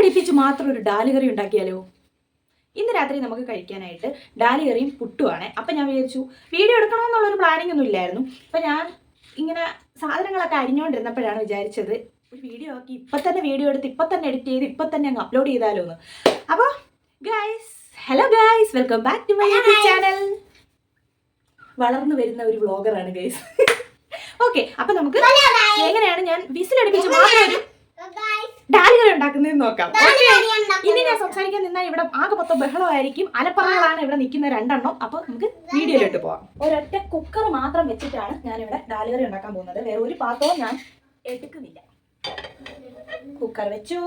വിസിലടിപ്പിച്ച് മാത്രം ഒരു ഡാല് കറി ഉണ്ടാക്കിയാലോ? ഇന്ന് രാത്രി നമുക്ക് കഴിക്കാനായിട്ട് ഡാല് കറിയും പുട്ടുമാണ്. അപ്പം ഞാൻ വിചാരിച്ചു വീഡിയോ എടുക്കണമെന്നുള്ളൊരു പ്ലാനിങ് ഒന്നും ഇല്ലായിരുന്നു. അപ്പം ഞാൻ ഇങ്ങനെ സാധനങ്ങളൊക്കെ അരിഞ്ഞുകൊണ്ടിരുന്നപ്പോഴാണ് വിചാരിച്ചത് ഒരു വീഡിയോ ആക്കി ഇപ്പം തന്നെ വീഡിയോ എടുത്ത് ഇപ്പം തന്നെ എഡിറ്റ് ചെയ്ത് ഇപ്പം തന്നെ അങ്ങ് അപ്ലോഡ് ചെയ്താലോ എന്ന്. അപ്പോൾ hello guys, welcome back to my YouTube channel. വളർന്നു വരുന്ന ഒരു വ്ളോഗറാണ് ഗൈസ്. ഓക്കെ, അപ്പം നമുക്ക് എങ്ങനെയാണ് ഞാൻ വിസിലടിപ്പിച്ച് മാത്രം ഒരു ഡാല് കറി ഉണ്ടാക്കുന്നതെന്ന് നോക്കാം. ഇനി ഞാൻ സംസാരിക്കാൻ നിന്നാൽ ഇവിടെ ആകെ മൊത്തം ബഹളമായിരിക്കും. അലപ്പറകളാണ് ഇവിടെ നിൽക്കുന്ന രണ്ടെണ്ണം. അപ്പൊ നമുക്ക് വീഡിയോയിലോട്ട് പോവാം. ഒരൊറ്റ കുക്കർ മാത്രം വെച്ചിട്ടാണ് ഞാനിവിടെ ഡാല് കറി ഉണ്ടാക്കാൻ പോകുന്നത്. വേറെ ഒരു പാത്രവും ഞാൻ എടുക്കുന്നില്ല. കുക്കർ വെച്ചു.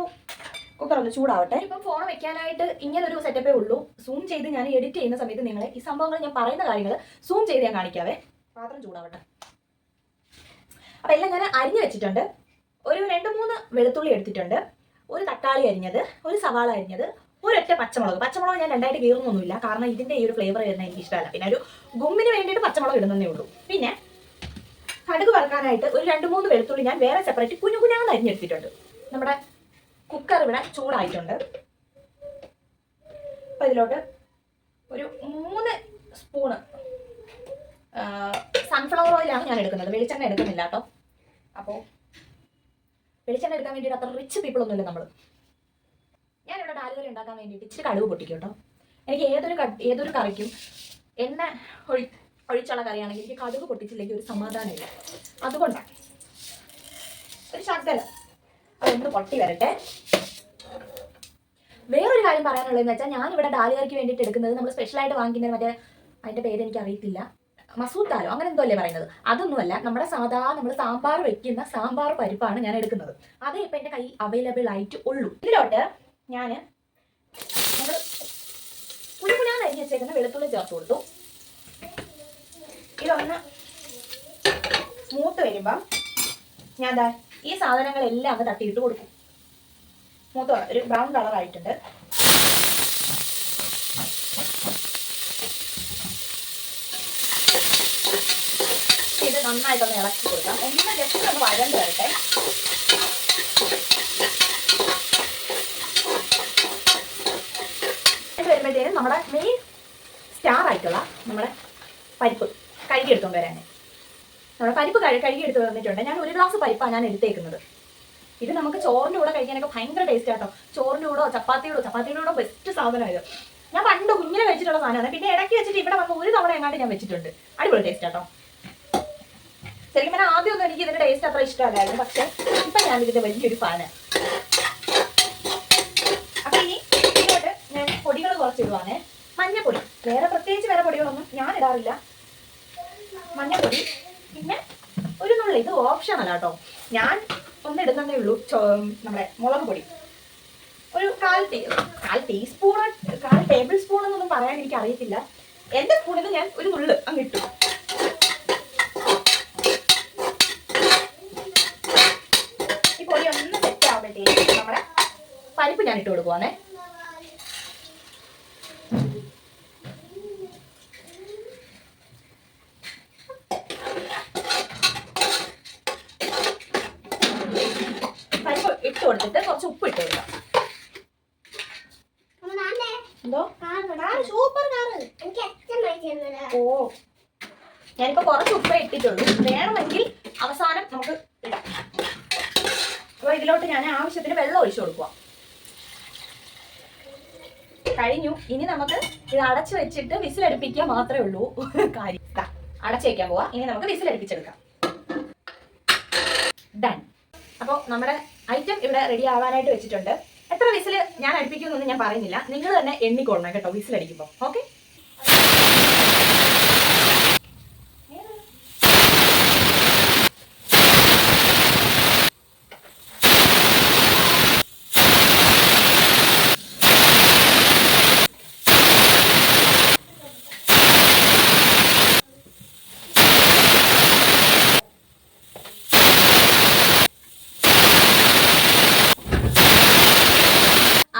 കുക്കർ ഒന്ന് ചൂടാവട്ടെ. ഇപ്പം ഫോൺ വെക്കാനായിട്ട് ഇങ്ങനൊരു സെറ്റപ്പേ ഉള്ളൂ. സൂം ചെയ്ത് ഞാൻ എഡിറ്റ് ചെയ്യുന്ന സമയത്ത് നിങ്ങളെ ഈ സംഭവങ്ങൾ ഞാൻ പറയുന്ന കാര്യങ്ങൾ സൂം ചെയ്ത് ഞാൻ കാണിക്കാവേ. പാത്രം ചൂടാവട്ടെ. അപ്പൊ എല്ലാം ഞാൻ അരിഞ്ഞു വെച്ചിട്ടുണ്ട്. ഒരു 2-3 വെളുത്തുള്ളി എടുത്തിട്ടുണ്ട്, ഒരു തക്കാളി അരിഞ്ഞത്, ഒരു സവാള അരിഞ്ഞത്, ഒരൊറ്റ പച്ചമുളക് ഞാൻ രണ്ടായിട്ട് കീറുന്നൊന്നുമില്ല, കാരണം ഇതിന്റെ ഈ ഒരു ഫ്ലേവർ വരുന്ന എനിക്ക് ഇഷ്ടമല്ല. പിന്നെ ഒരു ഗുമ്മിന് വേണ്ടിയിട്ട് പച്ചമുളക് ഇടുന്നതേ ഉള്ളൂ. പിന്നെ കടുക് വറുക്കാനായിട്ട് ഒരു 2-3 വെളുത്തുള്ളി ഞാൻ വേറെ സെപ്പറേറ്റ് കുഞ്ഞുകുഞ്ഞാന്ന് അരിഞ്ഞെടുത്തിട്ടുണ്ട്. നമ്മുടെ കുക്കർ ഇവിടെ ചൂടായിട്ടുണ്ട്. അപ്പൊ ഇതിലോട്ട് ഒരു 3 സ്പൂണ് സൺഫ്ലവർ ഓയിലാണ് ഞാൻ എടുക്കുന്നത്. വെളിച്ചെണ്ണ എടുക്കുന്നില്ല കേട്ടോ. അപ്പോൾ വെളിച്ചെണ്ണ എടുക്കാൻ വേണ്ടിയിട്ട് അത്ര റിച്ച് പീപ്പിൾ ഒന്നുമില്ല നമ്മൾ. ഞാനിവിടെ ഡാല് കറി ഉണ്ടാക്കാൻ വേണ്ടിയിട്ട് ഇച്ചിരി കടുക് പൊട്ടിക്കും കേട്ടോ. എനിക്ക് ഏതൊരു കറിക്കും എണ്ണ ഒഴിച്ചുള്ള കറിയാണെങ്കിൽ എനിക്ക് കടുക് പൊട്ടിച്ചില്ലെങ്കിൽ ഒരു സമാധാനമില്ല. അതുകൊണ്ടാണ് ഒരു ശകലം അതൊന്ന് പൊട്ടി വരട്ടെ. വേറൊരു കാര്യം പറയാനുള്ളതെന്ന് വെച്ചാൽ ഞാനിവിടെ ഡാല് കറിക്ക് വേണ്ടിയിട്ട് എടുക്കുന്നത് നമ്മൾ സ്പെഷ്യലായിട്ട് വാങ്ങിക്കുന്നത് മറ്റേ അതിൻ്റെ പേര് എനിക്ക് അറിയത്തില്ല, മസൂർ ദാലോ അങ്ങനെ എന്തോ അല്ലേ പറയുന്നത്. അതൊന്നുമല്ല, നമ്മുടെ നമ്മൾ സാമ്പാർ വെക്കുന്ന സാമ്പാർ പരിപ്പാണ് ഞാൻ എടുക്കുന്നത്. അതേ ഇപ്പം എൻ്റെ കയ്യിൽ അവൈലബിൾ ആയിട്ട് ഉള്ളൂ. ഇതിലോട്ട് ഞാൻ കുഞ്ഞുകുഞ്ഞാന്ന് അരിഞ്ഞ് വെച്ചേക്കുന്ന വെളുത്തുള്ളി ചേർത്ത് കൊടുത്തു. ഇതൊന്ന് മൂത്ത് വരുമ്പം ഞാൻ ഈ സാധനങ്ങളെല്ലാം അങ്ങ് തട്ടിയിട്ട് കൊടുക്കും. മൂത്ത് ഒരു ബ്രൗൺ കളർ ആയിട്ടുണ്ട്. ഇത് നന്നായിട്ടൊന്ന് ഇളക്കി കൊടുക്കാം. ഒന്ന് ജസ്റ്റ് ഒന്ന് വഴണ്ട് വരട്ടെ. വരുമ്പോഴത്തേനും നമ്മുടെ മെയിൻ സ്റ്റാർ ആയിട്ടുള്ള നമ്മുടെ പരിപ്പ് കഴുകിയെടുത്തോണ്ട് വരാൻ. നമ്മുടെ പരിപ്പ് കഴുകിയെടുത്ത് വന്നിട്ടുണ്ട്. ഞാൻ 1 ഗ്ലാസ് പരിപ്പാണ് ഞാൻ എടുത്തേക്കുന്നത്. ഇത് നമുക്ക് ചോറിൻ്റെ കൂടെ കഴിക്കാനൊക്കെ ഭയങ്കര ടേസ്റ്റ് ആട്ടോ. ചോറിൻ്റെ കൂടോ ചപ്പാത്തിയുടെ കൂടെ ബെസ്റ്റ് സാധനം ഇത്. ഞാൻ പണ്ട് കുഞ്ഞിനെ കഴിച്ചിട്ടുള്ള സാധനമാണ്. പിന്നെ ഇടയ്ക്ക് വെച്ചിട്ട് ഇവിടെ വന്ന് ഒരു തവണ എങ്ങാണ്ട് ഞാൻ വെച്ചിട്ടുണ്ട്. അടിപൊളി ടേസ്റ്റ് ആട്ടോ. ശരിക്കും പറഞ്ഞാൽ ആദ്യമൊന്നും എനിക്ക് ഇതിന്റെ ടേസ്റ്റ് അത്ര ഇഷ്ടമല്ലായിരുന്നു, പക്ഷെ ഇപ്പം ഞാൻ ഇതിന്റെ വലിയൊരു ഫാനാണ്. അപ്പൊ ഇനി ഇതിലോട്ട് ഞാൻ പൊടികൾ കുറച്ചിടുവാണ്. മഞ്ഞപ്പൊടി, വേറെ പൊടികളൊന്നും ഞാൻ ഇടാറില്ല. മഞ്ഞപ്പൊടി, പിന്നെ ഒരു നുള്ളി, ഇത് ഓപ്ഷനല്ല കേട്ടോ, ഞാൻ ഒന്ന് ഇടുന്നതേ ഉള്ളൂ. നമ്മുടെ മുളക് പൊടി ഒരു 1/4 ടീസ്പൂൺ 1/4 ടേബിൾ സ്പൂൺ എന്നൊന്നും പറയാൻ എനിക്ക് അറിയത്തില്ല. എന്റെ സ്പൂണിൽ ഞാൻ ഒരു നുള്ള് അങ്ങ് ഇട്ടു. ഈ പൊടി ഒന്ന് സെറ്റ് ആവുമ്പോഴത്തേക്കും നമ്മുടെ പരിപ്പ് ഞാൻ ഇട്ട് കൊടുക്കുവാണേ. പരിപ്പ് ഇട്ട് കൊടുത്തിട്ട് കുറച്ച് ഉപ്പ് ഇട്ട് കൊടുക്കാം. Super car. ഓ, ഞാനിപ്പോ കുറച്ച് ഉപ്പേ ഇട്ടിട്ടുള്ളൂ. വേണമെങ്കിൽ അവസാനം നമുക്ക് ഇടാം. അപ്പൊ ഇതിലോട്ട് ഞാൻ ആവശ്യത്തിന് വെള്ളം ഒഴിച്ചു കൊടുക്കുക. കഴിഞ്ഞു. ഇനി നമുക്ക് ഇത് അടച്ചു വെച്ചിട്ട് വിസിലടുപ്പിക്കുക മാത്രമേ ഉള്ളൂ കാര്യം. അടച്ചു വെക്കാൻ പോവാ. ഇനി നമുക്ക് വിസിലടുപ്പിച്ചെടുക്കാം. ഡൺ. അപ്പോൾ നമ്മുടെ ഐറ്റം ഇവിടെ റെഡി ആവാനായിട്ട് വെച്ചിട്ടുണ്ട്. എത്ര വിസിൽ ഞാൻ അടുപ്പിക്കുമെന്നൊന്നും ഞാൻ പറയുന്നില്ല, നിങ്ങൾ തന്നെ എണ്ണിക്കൊള്ളണം കേട്ടോ വിസിലടിക്കുമ്പോൾ. ഓക്കെ,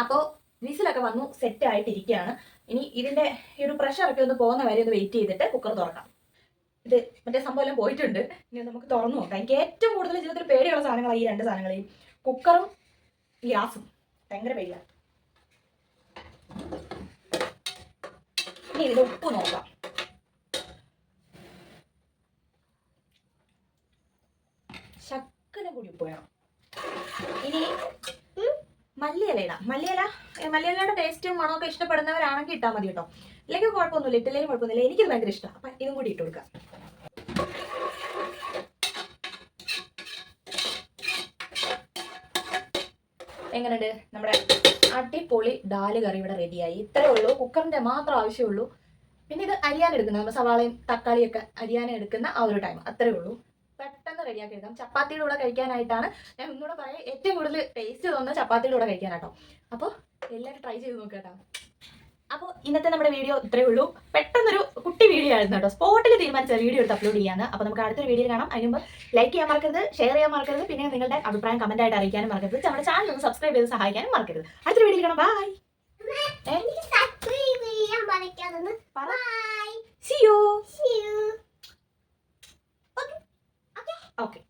അപ്പോൾ വിസിലൊക്കെ വന്നു സെറ്റ് ആയിട്ടിരിക്കുകയാണ്. ഇനി ഇതിന്റെ ഈ ഒരു പ്രഷറൊക്കെ ഒന്ന് പോകുന്ന വരെ ഒന്ന് വെയിറ്റ് ചെയ്തിട്ട് കുക്കർ തുറക്കാം. ഇത് മറ്റേ സംഭവം എല്ലാം പോയിട്ടുണ്ട്. ഇനി നമുക്ക് തുറന്നു നോക്കാം. എനിക്ക് ഏറ്റവും കൂടുതൽ ജീവിതത്തിൽ പേടിയുള്ള സാധനങ്ങളാണ് ഈ 2 സാധനങ്ങളെയും, കുക്കറും ഗ്യാസും. ഭയങ്കര പേടിയാണ്. ഇനി ഇതിൽ ഉപ്പ് നോക്കാം. ശക്കല കൂടി ഉപ്പ് വേണം. ഇനി മല്ലിയില ഇടാം. മല്ലിയിലയുടെ ടേസ്റ്റും മണമൊക്കെ ഇഷ്ടപ്പെടുന്നവരാണെങ്കിൽ ഇട്ടാൽ മതി കേട്ടോ. ഇല്ലെങ്കിൽ കുഴപ്പമൊന്നുമില്ല, ഇട്ടില്ലെങ്കിലും കുഴപ്പമൊന്നുമില്ല. എനിക്കിത് ഭയങ്കര ഇഷ്ടമാണ്. അപ്പം ഇതും കൂടി ഇട്ട് കൊടുക്കാം. എങ്ങനെയുണ്ട് നമ്മുടെ അടിപൊളി ഡാല് കറി ഇവിടെ റെഡിയായി. ഇത്രയേ ഉള്ളൂ. കുക്കറിൻ്റെ മാത്രം ആവശ്യമുള്ളൂ. പിന്നെ ഇത് അരിയാനെടുക്കുന്ന നമ്മൾ സവാളയും തക്കാളിയൊക്കെ അരിയാനെടുക്കുന്ന ആ ഒരു ടൈം അത്രയേ ഉള്ളൂ. പെട്ടെന്ന് റെഡിയാക്കി എടുക്കാം. ചപ്പാത്തിയുടെ കൂടെ കഴിക്കാനായിട്ടാണ് ഞാൻ ഒന്നുകൂടെ പറയാം. ഏറ്റവും കൂടുതൽ ടേസ്റ്റ് തോന്നുന്നത് ചപ്പാത്തിയുടെ കൂടെ കഴിക്കാനാട്ടോ. അപ്പോൾ എല്ലാവരും ട്രൈ ചെയ്ത് നോക്കുക കേട്ടോ. അപ്പോൾ ഇന്നത്തെ നമ്മുടെ വീഡിയോ ഇത്രയേ ഉള്ളൂ. പെട്ടെന്നൊരു കുട്ടി വീഡിയോ ആയിരുന്നു കേട്ടോ. സ്പോട്ടിൽ തീരുമാനിച്ച വീഡിയോ എടുത്ത് അപ്ലോഡ് ചെയ്യാന്ന്. അപ്പോൾ നമുക്ക് അടുത്തൊരു വീഡിയോ കാണാം. അതിന് മുമ്പ് ലൈക്ക് ചെയ്യാൻ മറക്കരുത്, ഷെയർ ചെയ്യാൻ മറക്കരുത്, പിന്നെ നിങ്ങളുടെ അഭിപ്രായം കമന്റ് ആയിട്ട് അറിയിക്കാനും മറക്കരുത്. നമ്മുടെ ചാനൽ ഒന്ന് സബ്സ്ക്രൈബ് ചെയ്ത് സഹായിക്കാനും മറക്കരുത്. അടുത്തൊരു വീഡിയോ കാണാം. ബൈ. See you. Okay.